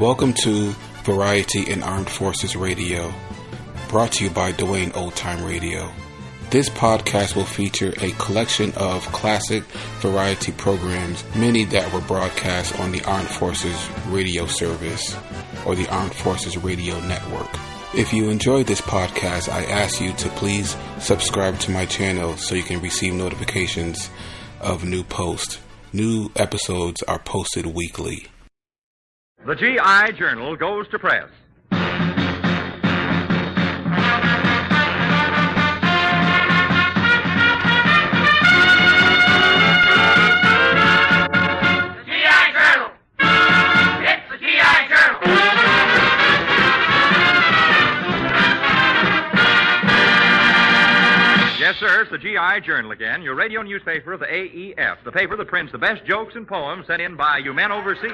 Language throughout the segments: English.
Welcome to Variety in Armed Forces Radio, brought to you by Dwayne Old Time Radio. This podcast will feature a collection of classic variety programs, many that were broadcast on the Armed Forces Radio Service or the Armed Forces Radio Network. If you enjoyed this podcast, I ask you to please subscribe to my channel so you can receive notifications of new posts. New episodes are posted weekly. The G.I. Journal goes to press. Yes, sir, it's the G.I. Journal again, your radio newspaper of the AEF, the paper that prints the best jokes and poems sent in by you men overseas.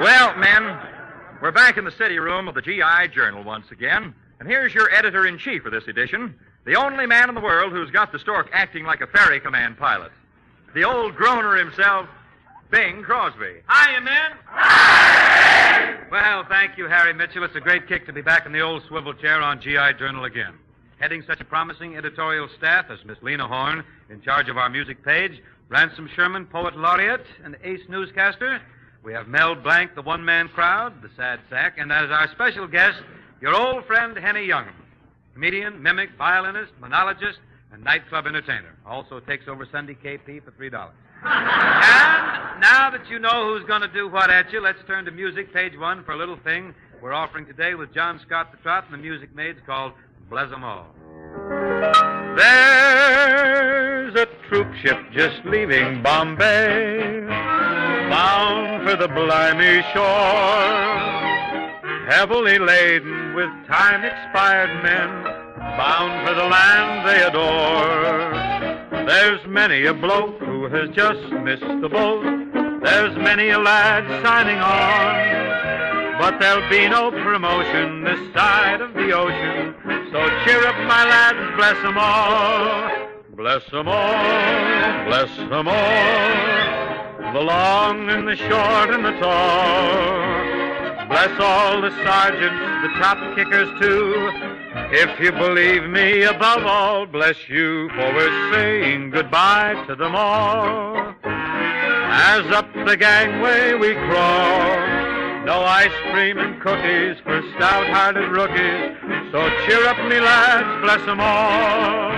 Well, men, we're back in the city room of the G.I. Journal once again, and here's your editor-in-chief for this edition, the only man in the world who's got the stork acting like a ferry command pilot, the old groaner himself, Bing Crosby. Hiya, men. Well, thank you, Harry Mitchell. It's a great kick to be back in the old swivel chair on G.I. Journal again. Heading such a promising editorial staff as Miss Lena Horne, in charge of our music page, Ransom Sherman, poet laureate and ace newscaster. We have Mel Blanc, the one-man crowd, the sad sack, and as our special guest, your old friend Henny Youngman, comedian, mimic, violinist, monologist, and nightclub entertainer. Also takes over Sunday KP for $3. And now that you know who's going to do what at you, let's turn to music, page 1, for a little thing we're offering today with John Scott the Trot and the Music Maids called Bless 'Em All. There's a troop ship just leaving Bombay, bound for the Blimey shore, heavily laden with time-expired men, bound for the land they adore. There's many a bloke who has just missed the boat. There's many a lad signing on. But there'll be no promotion this side of the ocean. So cheer up, my lads, bless 'em all. Bless 'em all, bless 'em all. The long and the short and the tall. Bless all the sergeants, the top kickers too. If you believe me, above all, bless you, for we're saying goodbye to them all. As up the gangway we crawl, no ice cream and cookies for stout-hearted rookies. So cheer up, me lads, bless 'em all.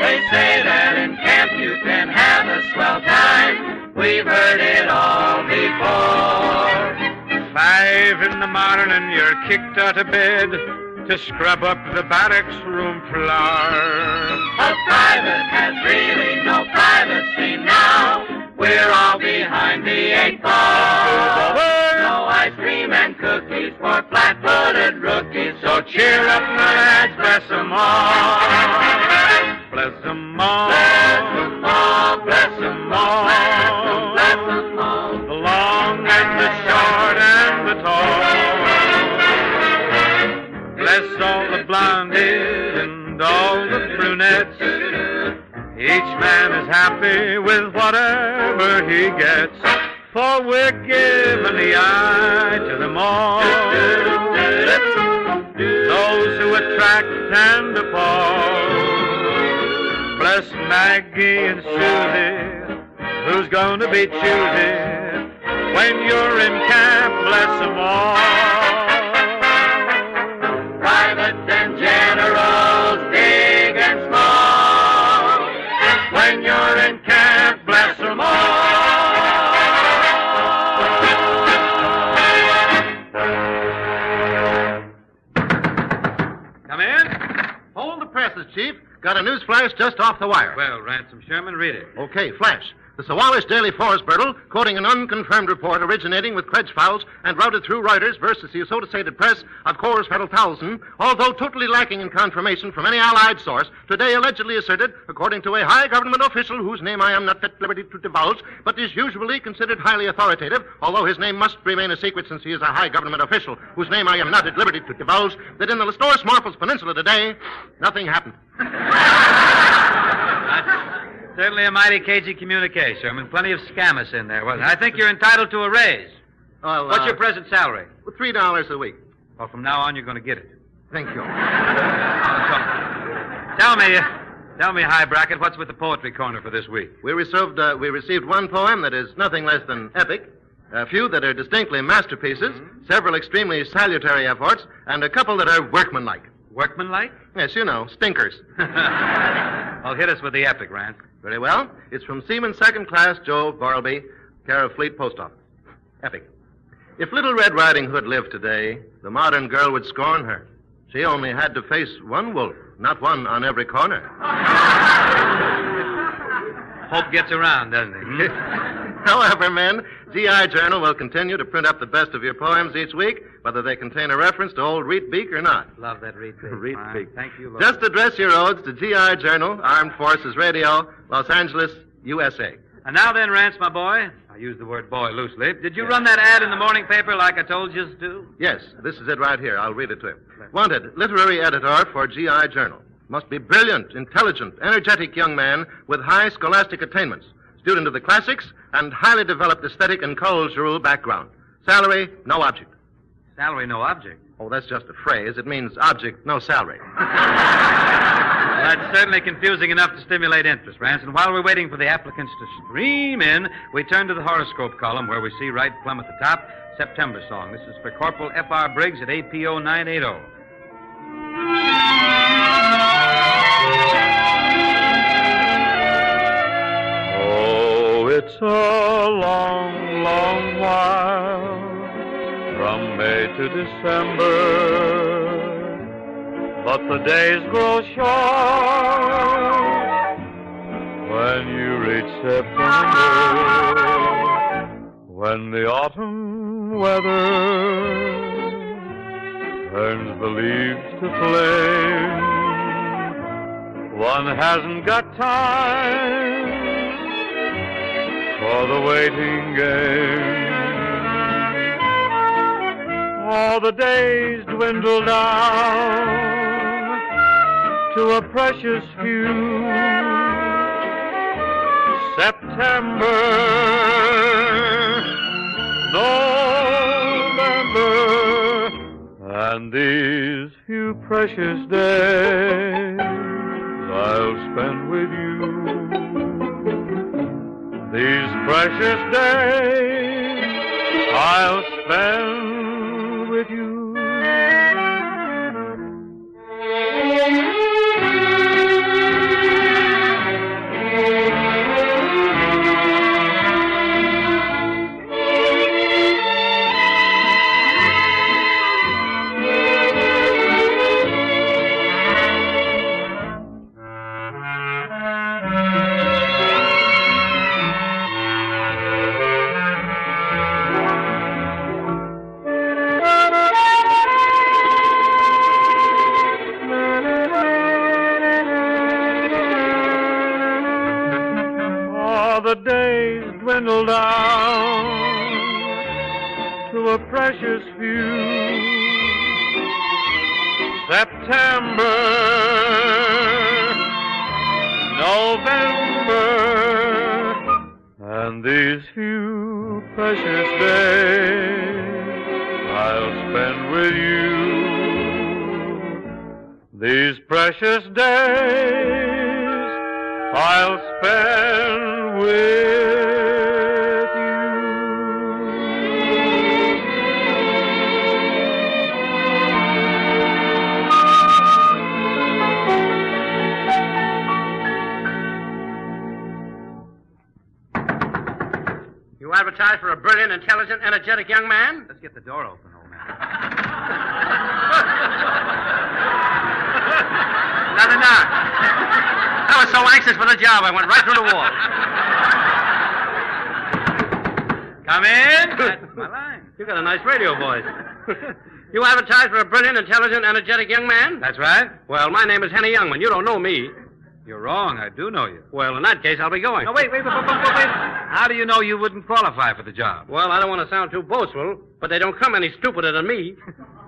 They say that in camp you can have a swell time. We've heard it all before. 5 in the morning and you're kicked out of bed to scrub up the barracks room floor. A private has really no privacy now. We're all behind the 8 ball. No ice cream and cookies for flat-footed rookies. So cheer up, my lads, bless 'em all. Bless 'em all. Bless 'em all, bless 'em all. Bless 'em all. The long and the short and the tall. Bless all the blondies and all the brunettes. Each man is happy with whatever he gets, for we're giving the eye to them all. Those who attract and appall. Bless Maggie and Susie, who's going to be choosy when you're in camp, bless 'em all. Privates and generals, big and small. When you're in camp, bless 'em all. Come in. Hold the presses, Chief. Got a news flash just off the wire. Well, Ransom Sherman, read it. Okay, flash. The Sawallish Daily Forest Birdle, quoting an unconfirmed report originating with Credichfowles and routed through Reuters versus the Associated Press of Coors Federal although totally lacking in confirmation from any Allied source, today allegedly asserted, according to a high government official whose name I am not at liberty to divulge, but is usually considered highly authoritative, although his name must remain a secret since he is a high government official whose name I am not at liberty to divulge, that in the Lastoris Morphos Peninsula today, nothing happened. Certainly a mighty cagey communique, Sherman. Plenty of scammers in there, wasn't it? I think you're entitled to a raise. Well, What's your present salary? $3 a week. Well, from now on, you're going to get it. Thank you. Tell me, High Bracket, what's with the poetry corner for this week? We received one poem that is nothing less than epic, a few that are distinctly masterpieces, several extremely salutary efforts, and a couple that are workmanlike. Workmanlike? Yes, you know, stinkers. Well, hit us with the epic, Rance. Very well. It's from Seaman Second Class Joe Barlby, care of Fleet Post Office. Epic. If Little Red Riding Hood lived today, the modern girl would scorn her. She only had to face one wolf, not one on every corner. Hope gets around, doesn't he? However, men, G.I. Journal will continue to print up the best of your poems each week, whether they contain a reference to old Reet Beak or not. Love that Reet Beak. Reet Beak. Thank you, Lord. Just address your odes to G.I. Journal, Armed Forces Radio, Los Angeles, USA. And now then, Rance, my boy, I use the word boy loosely. Did you run that ad in the morning paper like I told you to? Yes, this is it right here. I'll read it to you. Wanted, literary editor for G.I. Journal. Must be brilliant, intelligent, energetic young man with high scholastic attainments. Student of the classics and highly developed aesthetic and cultural background. Salary, no object. Salary, no object? Oh, that's just a phrase. It means object, no salary. That's certainly confusing enough to stimulate interest, Rance. And while we're waiting for the applicants to stream in, we turn to the horoscope column where we see right plumb at the top, September song. This is for Corporal F.R. Briggs at APO 980. Oh, it's a long, long while from May to December, but the days grow short when you reach September, when the autumn weather turns the leaves to flame. One hasn't got time for the waiting game. All the days dwindle down to a precious few. September, November, and these few precious days I'll spend with you. These precious days I'll spend with you. The days dwindle down to a precious few. September, November, and these few precious days I'll spend with you. These precious days I'll spend with you. You advertise for a brilliant, intelligent, energetic young man? Let's get the door open, old man. Nothing down. I was so anxious for the job, I went right through the wall. Come in. That's my line. You got a nice radio voice. You advertise for a brilliant, intelligent, energetic young man? That's right. Well, my name is Henny Youngman. You don't know me. You're wrong. I do know you. Well, in that case, I'll be going. No, wait. How do you know you wouldn't qualify for the job? Well, I don't want to sound too boastful, but they don't come any stupider than me.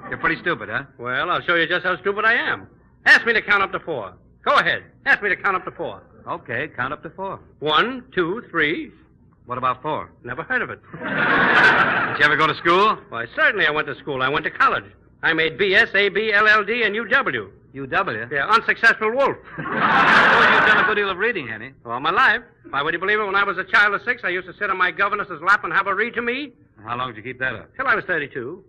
You're pretty stupid, huh? Well, I'll show you just how stupid I am. Ask me to count up to 4. Go ahead. Ask me to count up to 4. Okay, count up to 4. 1, 2, 3. What about 4? Never heard of it. Did you ever go to school? Why, certainly I went to school. I went to college. I made BS, AB, LLD, and UW. UW? Yeah, unsuccessful wolf. You've done a good deal of reading, Henny. All my life. Why, would you believe it? When I was a child of 6, I used to sit on my governess's lap and have her read to me. How long did you keep that up? Till I was 32.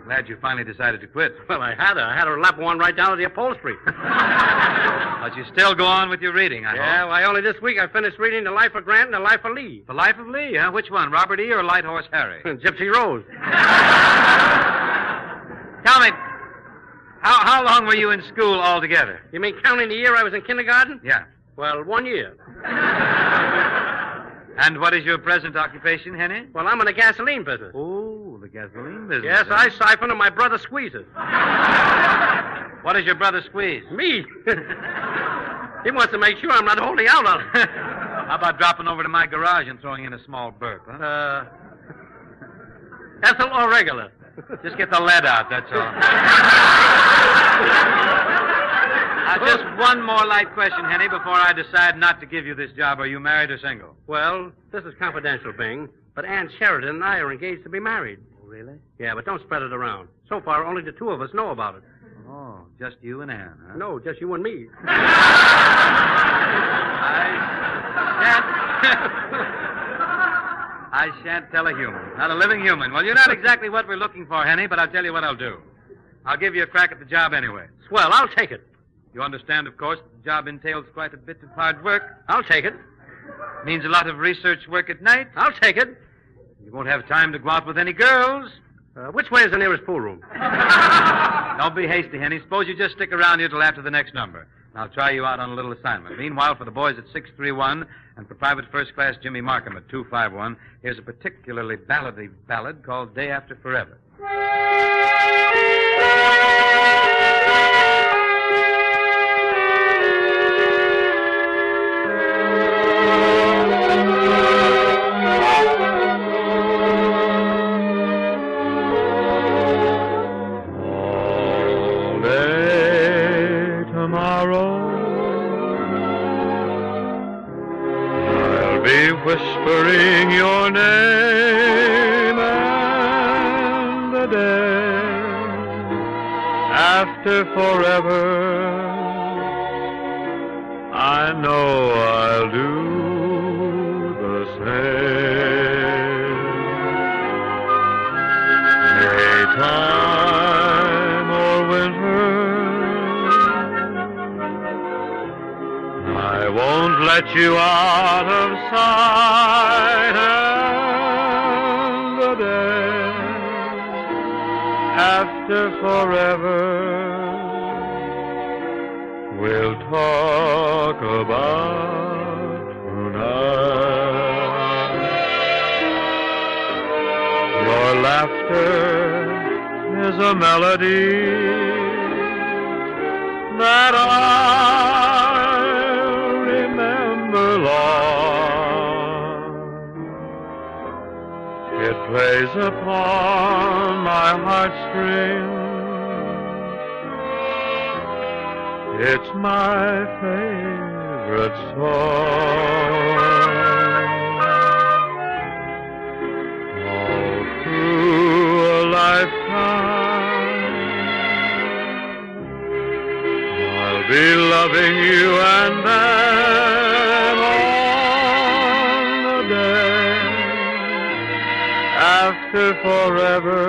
Glad you finally decided to quit. Well, I had her. I had her lap worn right down to the upholstery. But you still go on with your reading, I Yeah, hope. why, only this week I finished reading The Life of Grant and The Life of Lee. The Life of Lee, huh? Which one, Robert E. or Light Horse Harry? Gypsy Rose. Tell me, how long were you in school altogether? You mean counting the year I was in kindergarten? Yeah. Well, 1 year. And what is your present occupation, Henny? Well, I'm in the gasoline business. Oh, the gasoline business. Yes, huh? I siphon and my brother squeezes. What does your brother squeeze? Me? He wants to make sure I'm not holding out on him. How about dropping over to my garage and throwing in a small burp, huh? Ethyl or regular? Just get the lead out, that's all. Just one more light question, Henny, before I decide not to give you this job. Are you married or single? Well, this is confidential, Bing, but Ann Sheridan and I are engaged to be married. Oh, really? Yeah, but don't spread it around. So far, only the two of us know about it. Oh, just you and Ann, huh? No, just you and me. I shan't tell a human. Not a living human. Well, you're not exactly what we're looking for, Henny, but I'll tell you what I'll do. I'll give you a crack at the job anyway. Swell, I'll take it. You understand, of course, the job entails quite a bit of hard work. I'll take it. Means a lot of research work at night. I'll take it. You won't have time to go out with any girls. Which way is the nearest pool room? Don't be hasty, Henny. Suppose you just stick around here till after the next number. I'll try you out on a little assignment. Meanwhile, for the boys at 631 and for Private First Class Jimmy Markham at 251, here's a particularly ballady ballad called Day After Forever. Whispering your name, and the day after forever, I know I'll do the same. Daytime or winter, I won't let you out of sight, and the day after forever we'll talk about tonight. Your laughter is a melody that I remember long. It plays upon my heartstrings. It's my favorite song. All through a lifetime, I'll be loving you, and then on the day after forever,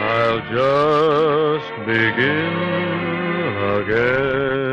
I'll just begin again.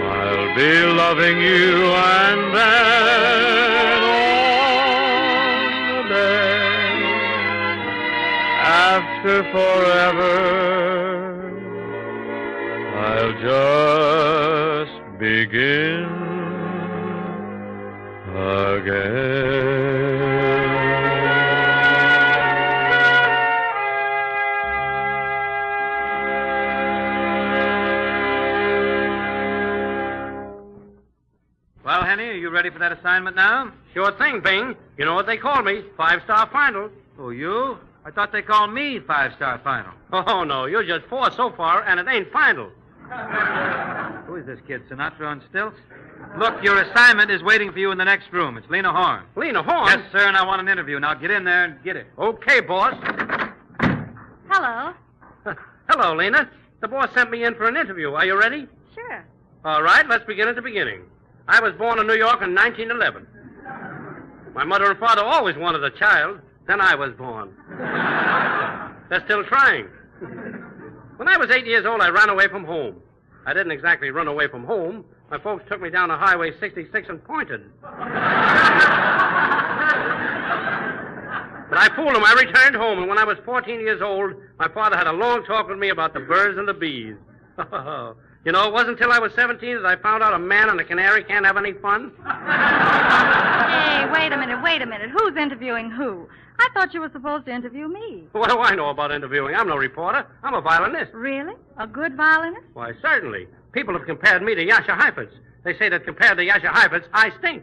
I'll be loving you, and then on after forever, I'll just begin again. Well, Henny, are you ready for that assignment now? Sure thing, Bing. You know what they call me? 5-star final. Oh, you? I thought they called me 5-star final. Oh, no. You're just 4 so far, and it ain't final. Who is this kid, Sinatra on stilts? Look, your assignment is waiting for you in the next room. It's Lena Horne. Lena Horne? Yes, sir, and I want an interview. Now get in there and get it. Okay, boss. Hello. Hello, Lena. The boss sent me in for an interview. Are you ready? Sure. All right, let's begin at the beginning. I was born in New York in 1911. My mother and father always wanted a child. Then I was born. They're still trying. When I was 8 years old, I ran away from home. I didn't exactly run away from home. My folks took me down to Highway 66 and pointed. But I fooled them. I returned home, and when I was 14 years old, my father had a long talk with me about the birds and the bees. You know, it wasn't until I was 17 that I found out a man and a canary can't have any fun. Hey, wait a minute. Who's interviewing who? I thought you were supposed to interview me. What do I know about interviewing? I'm no reporter. I'm a violinist. Really? A good violinist? Why, certainly. People have compared me to Yasha Heifetz. They say that compared to Yasha Heifetz, I stink.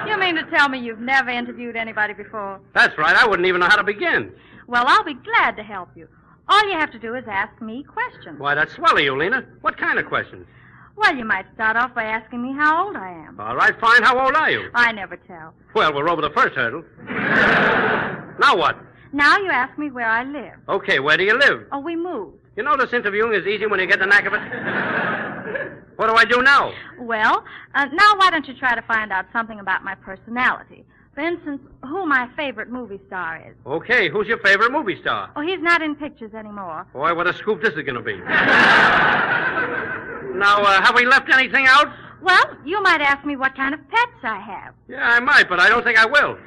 You mean to tell me you've never interviewed anybody before? That's right. I wouldn't even know how to begin. Well, I'll be glad to help you. All you have to do is ask me questions. Why, that's swell of you, Lena. What kind of questions? Well, you might start off by asking me how old I am. All right, fine. How old are you? I never tell. Well, we're over the first hurdle. Now what? Now you ask me where I live. Okay, where do you live? Oh, we moved. You know this interviewing is easy when you get the knack of it? What do I do now? Well, now why don't you try to find out something about my personality? For instance, who my favorite movie star is. Okay, who's your favorite movie star? Oh, he's not in pictures anymore. Boy, what a scoop this is going to be. Now, have we left anything out? Well, you might ask me what kind of pets I have. Yeah, I might, but I don't think I will.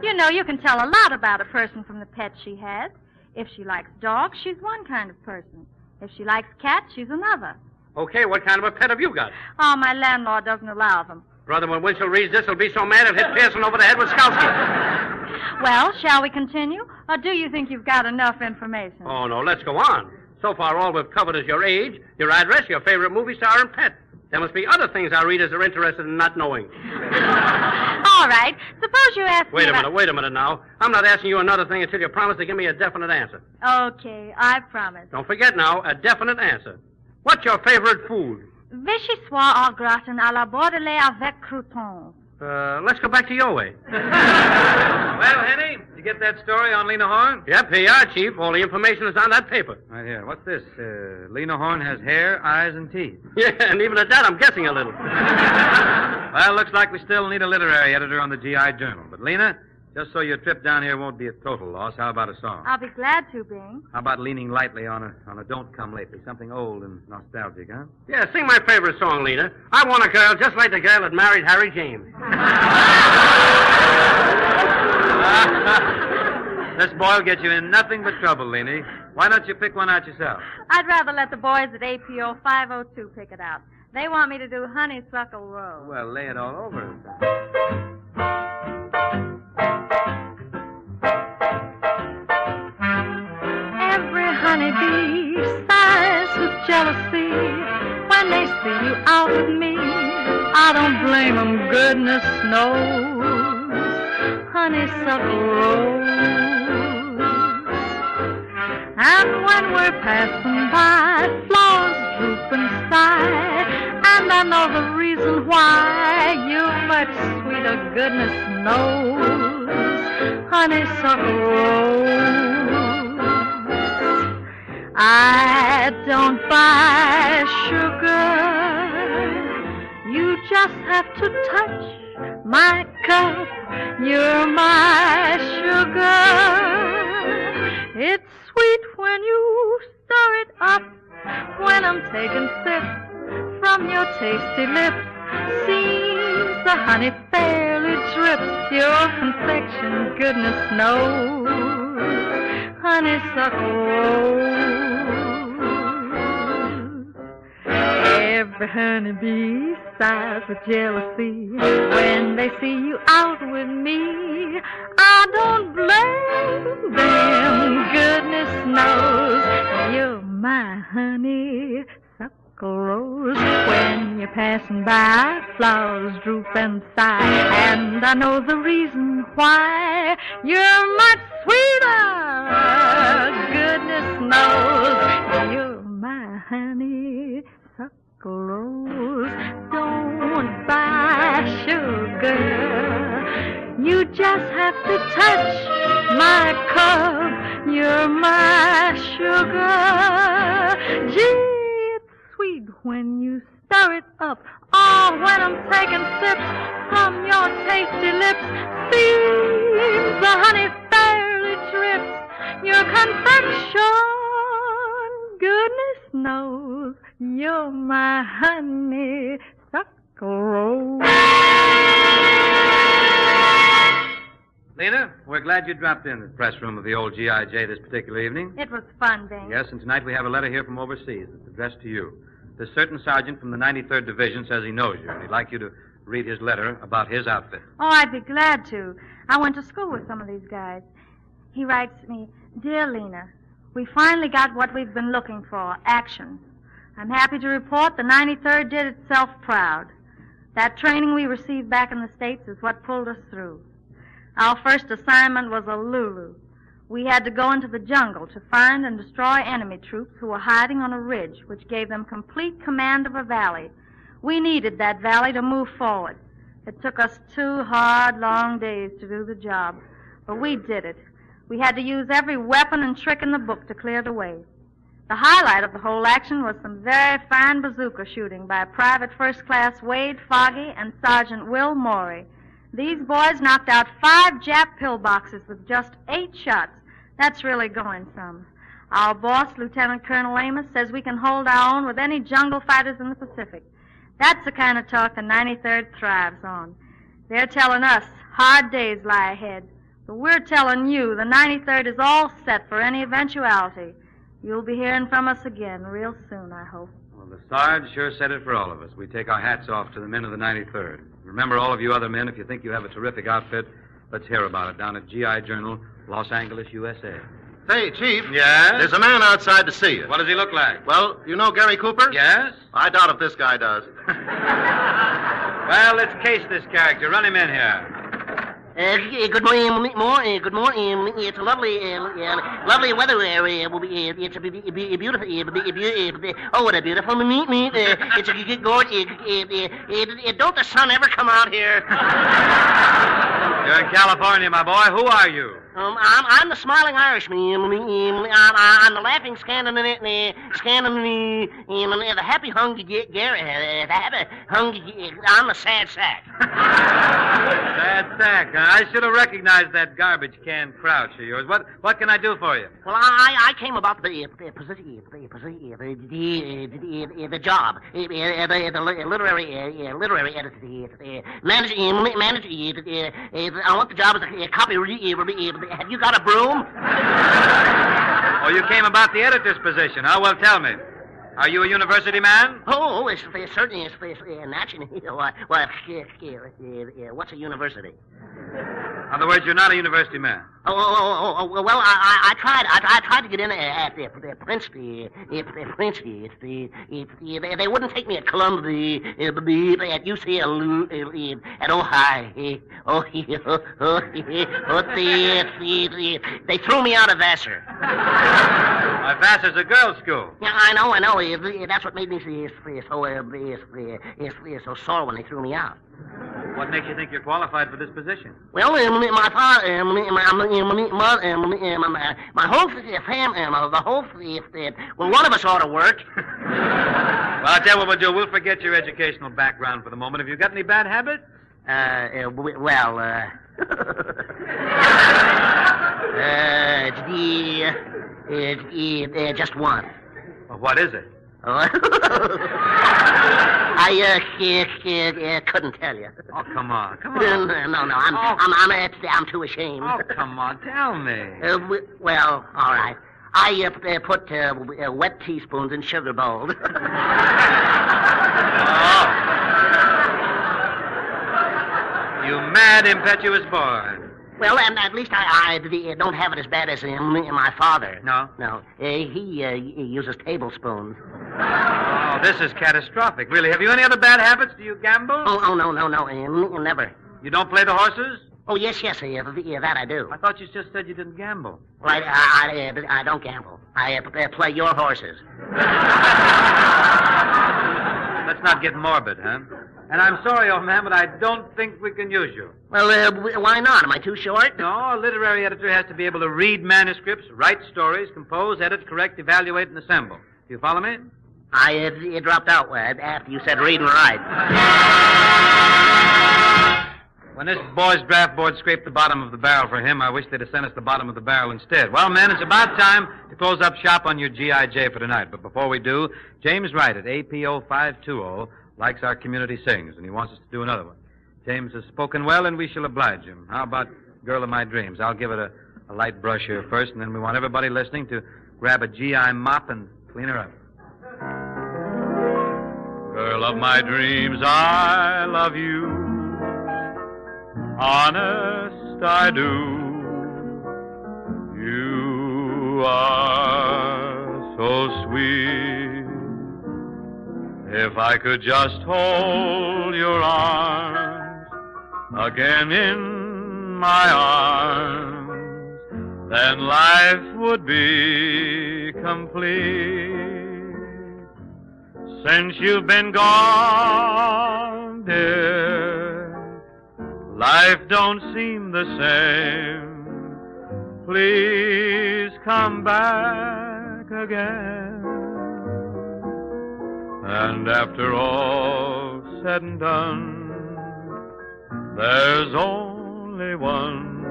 You know, you can tell a lot about a person from the pets she has. If she likes dogs, she's one kind of person. If she likes cats, she's another. Okay, what kind of a pet have you got? Oh, my landlord doesn't allow them. Brother, when Winchell reads this, he'll be so mad he'll hit Pearson over the head with Skowski. Well, shall we continue? Or do you think you've got enough information? Oh, no, let's go on. So far, all we've covered is your age, your address, your favorite movie star, and pet. There must be other things our readers are interested in not knowing. All right. Suppose you ask Wait me a minute now. I'm not asking you another thing until you promise to give me a definite answer. Okay, I promise. Don't forget now, a definite answer. What's your favorite food? Vichyssoise au gratin à la bordelais avec croutons. Let's go back to your way. Well, Henny, did you get that story on Lena Horne? Yep, here you are, Chief. All the information is on that paper. Right here. What's this? Lena Horne has hair, eyes, and teeth. Yeah, and even at that, I'm guessing a little. Well, looks like we still need a literary editor on the G.I. Journal. But, Lena, just so your trip down here won't be a total loss, how about a song? I'll be glad to, Bing. How about leaning lightly on a Don't Come Lately, something old and nostalgic, huh? Yeah, sing my favorite song, Lena. I want a girl just like the girl that married Harry James. This boy'll get you in nothing but trouble, Lena. Why don't you pick one out yourself? I'd rather let the boys at APO 502 pick it out. They want me to do Honeysuckle Row. Well, lay it all over us. Every honeybee sighs with jealousy when they see you out with me. I don't blame them, goodness knows. Honeysuckle rose. And when we're passing by, flowers droop and sigh. And I know the reason why. You're much sweeter, goodness knows. Honeysuckle rose. I don't buy sugar. You just have to touch my cup. You're my sugar. It's sweet when you stir it up. When I'm taking sips from your tasty lips. Seems the honey fairly drips. Your confection, goodness knows. honeysuckle rose. Every honeybee sighs with jealousy when they see you out with me. I don't blame them, goodness knows you're my honeysuckle rose. When you're passing by, flowers droop and sigh, and I know the reason why. You're much sweeter, goodness knows you're my honeysuckle rose. Don't buy sugar, you just have to touch my cup. You're my sugar. Gee, it's sweet when you stir it up. Oh, when I'm taking sips from your tasty lips, seems the honey fairly drips. Your confection, goodness knows you're my honeysuckle rose. Lena, we're glad you dropped in the press room of the old G.I.J. this particular evening. It was fun, Bing. Yes, and tonight we have a letter here from overseas. It's addressed to you. This certain sergeant from the 93rd Division says he knows you, and he'd like you to read his letter about his outfit. Oh, I'd be glad to. I went to school with some of these guys. He writes me, Dear Lena, we finally got what we've been looking for, action. I'm happy to report the 93rd did itself proud. That training we received back in the States is what pulled us through. Our first assignment was a Lulu. We had to go into the jungle to find and destroy enemy troops who were hiding on a ridge, which gave them complete command of a valley. We needed that valley to move forward. It took us 2 hard, long days to do the job, but we did it. We had to use every weapon and trick in the book to clear the way. The highlight of the whole action was some very fine bazooka shooting by Private First Class Wade Foggy and Sergeant Will Morey. These boys knocked out 5 Jap pillboxes with just 8 shots. That's really going some. Our boss, Lieutenant Colonel Amos, says we can hold our own with any jungle fighters in the Pacific. That's the kind of talk the 93rd thrives on. They're telling us hard days lie ahead. But we're telling you the 93rd is all set for any eventuality. You'll be hearing from us again real soon, I hope. Well, the Sarge sure said it for all of us. We take our hats off to the men of the 93rd. Remember, all of you other men, if you think you have a terrific outfit, let's hear about it down at G.I. Journal, Los Angeles, USA. Say, Chief. Yes? There's a man outside to see you. What does he look like? Well, you know Gary Cooper? Yes? I doubt if this guy does. Well, let's case this character. Run him in here. Good morning. Good morning. It's a lovely weather. It's a beautiful. Oh, what a beautiful meet. It's a gorgeous. Don't the sun ever come out here? You're in California, my boy. Who are you? I'm the smiling Irishman. I'm the laughing Scandinavian. The happy hungry Gary. The happy hungry. I'm the sad sack. Sad sack, huh? I should have recognized that garbage can crouch of yours. What can I do for you? Well, I came about the position, the job, the literary editor, manager. I want the job as a copy. Have you got a broom? Oh, you came about the editor's position, huh? Well, tell me. Are you a university man? Oh, it's certainly naturally. What's a university? In other words, you're not a university man. Well, I tried to get in at the Princeton. They wouldn't take me at Columbia, at UCLA, at Ohio. They threw me out of Vassar. Vassar's a girls' school. Yeah, I know. That's what made me so sore when they threw me out. What makes you think you're qualified for this position? Well, my father, my whole family, the whole well, one of us ought to work. Well, I'll tell you what we'll do. We'll forget your educational background for the moment. Have you got any bad habits? Just one. Well, what is it? Oh. I couldn't tell you. Oh, come on. No. I'm too ashamed. Oh, come on. Tell me. Well, all right. I put wet teaspoons in sugar bowls. You mad, impetuous boy. Well, and at least I don't have it as bad as my father. No? No. He uses tablespoons. Oh, this is catastrophic, really. Have you any other bad habits? Do you gamble? Oh, no. Never. You don't play the horses? Oh, yes, that I do. I thought you just said you didn't gamble. Well, I don't gamble. I play your horses. Let's not get morbid, huh? And I'm sorry, old man, but I don't think we can use you. Well, why not? Am I too short? No, a literary editor has to be able to read manuscripts, write stories, compose, edit, correct, evaluate, and assemble. Do you follow me? I dropped out after you said read and write. When this boy's draft board scraped the bottom of the barrel for him, I wish they'd have sent us the bottom of the barrel instead. Well, men, it's about time to close up shop on your G.I.J. for tonight. But before we do, James Wright at APO 520 likes our community sings, and he wants us to do another one. James has spoken well, and we shall oblige him. How about Girl of My Dreams? I'll give it a light brush here first, and then we want everybody listening to grab a GI mop and clean her up. Girl of my dreams, I love you. Honest, I do. You are so sweet. If I could just hold your arms again in my arms, then life would be complete. Since you've been gone, dear, life don't seem the same. Please come back again. And after all said and done, there's only one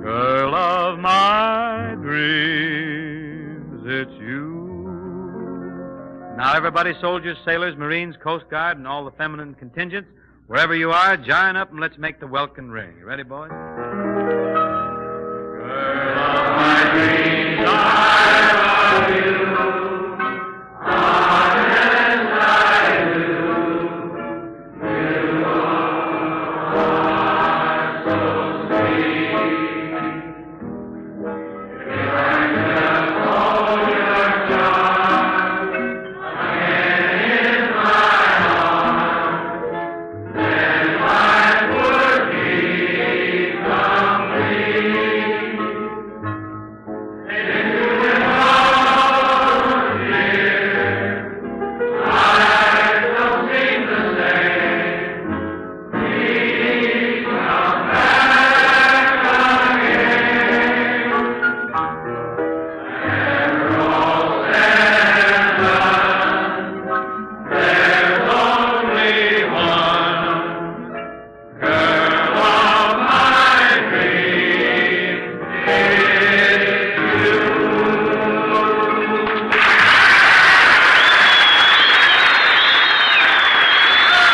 girl of my dreams. It's you. Now, everybody, soldiers, sailors, Marines, Coast Guard, and all the feminine contingents, wherever you are, join up and let's make the welkin ring. You ready, boys? Girl of my dreams, I love you. Honest, I do. You are so sweet. If I could hold your charm again in my arms, then life would be complete. If you were gone, dear, life don't seem the same.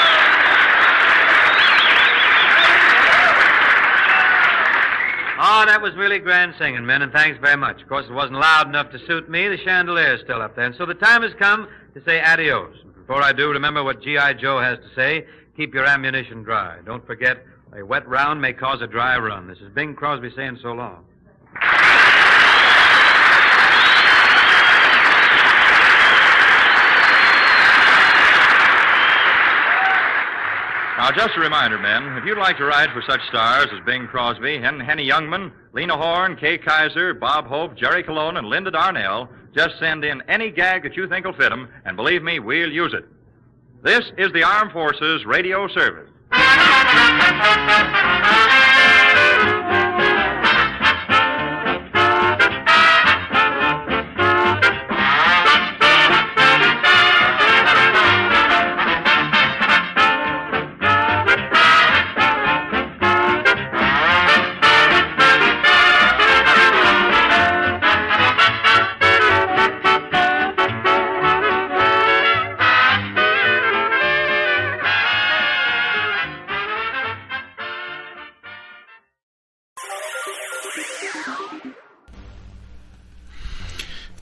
Please come back again. After all said and done, there's only one girl of my dreams. It's you. Oh, that was really grand singing, men, and thanks very much. Of course, it wasn't loud enough to suit me. The chandelier's still up there. And so the time has come to say adios. Before I do, remember what G.I. Joe has to say. Keep your ammunition dry. Don't forget, a wet round may cause a dry run. This is Bing Crosby saying so long. Now, just a reminder, men, if you'd like to write for such stars as Bing Crosby, Henny Youngman, Lena Horne, Kay Kaiser, Bob Hope, Jerry Colon, and Linda Darnell, just send in any gag that you think will fit them, and believe me, we'll use it. This is the Armed Forces Radio Service.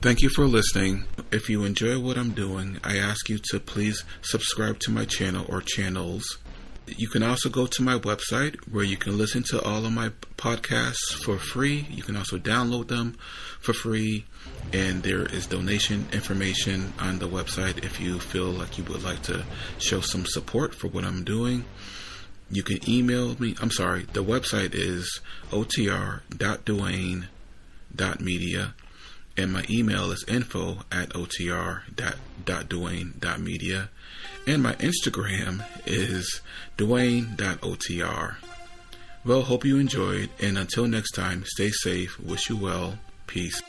Thank you for listening. If you enjoy what I'm doing, I ask you to please subscribe to my channel or channels. You can also go to my website where you can listen to all of my podcasts for free. You can also download them for free. And there is donation information on the website if you feel like you would like to show some support for what I'm doing. You can email me. The website is otr.duane.media. And my email is info@otr.duane.media. And my Instagram is duane.otr. Well, hope you enjoyed. And until next time, stay safe. Wish you well. Peace.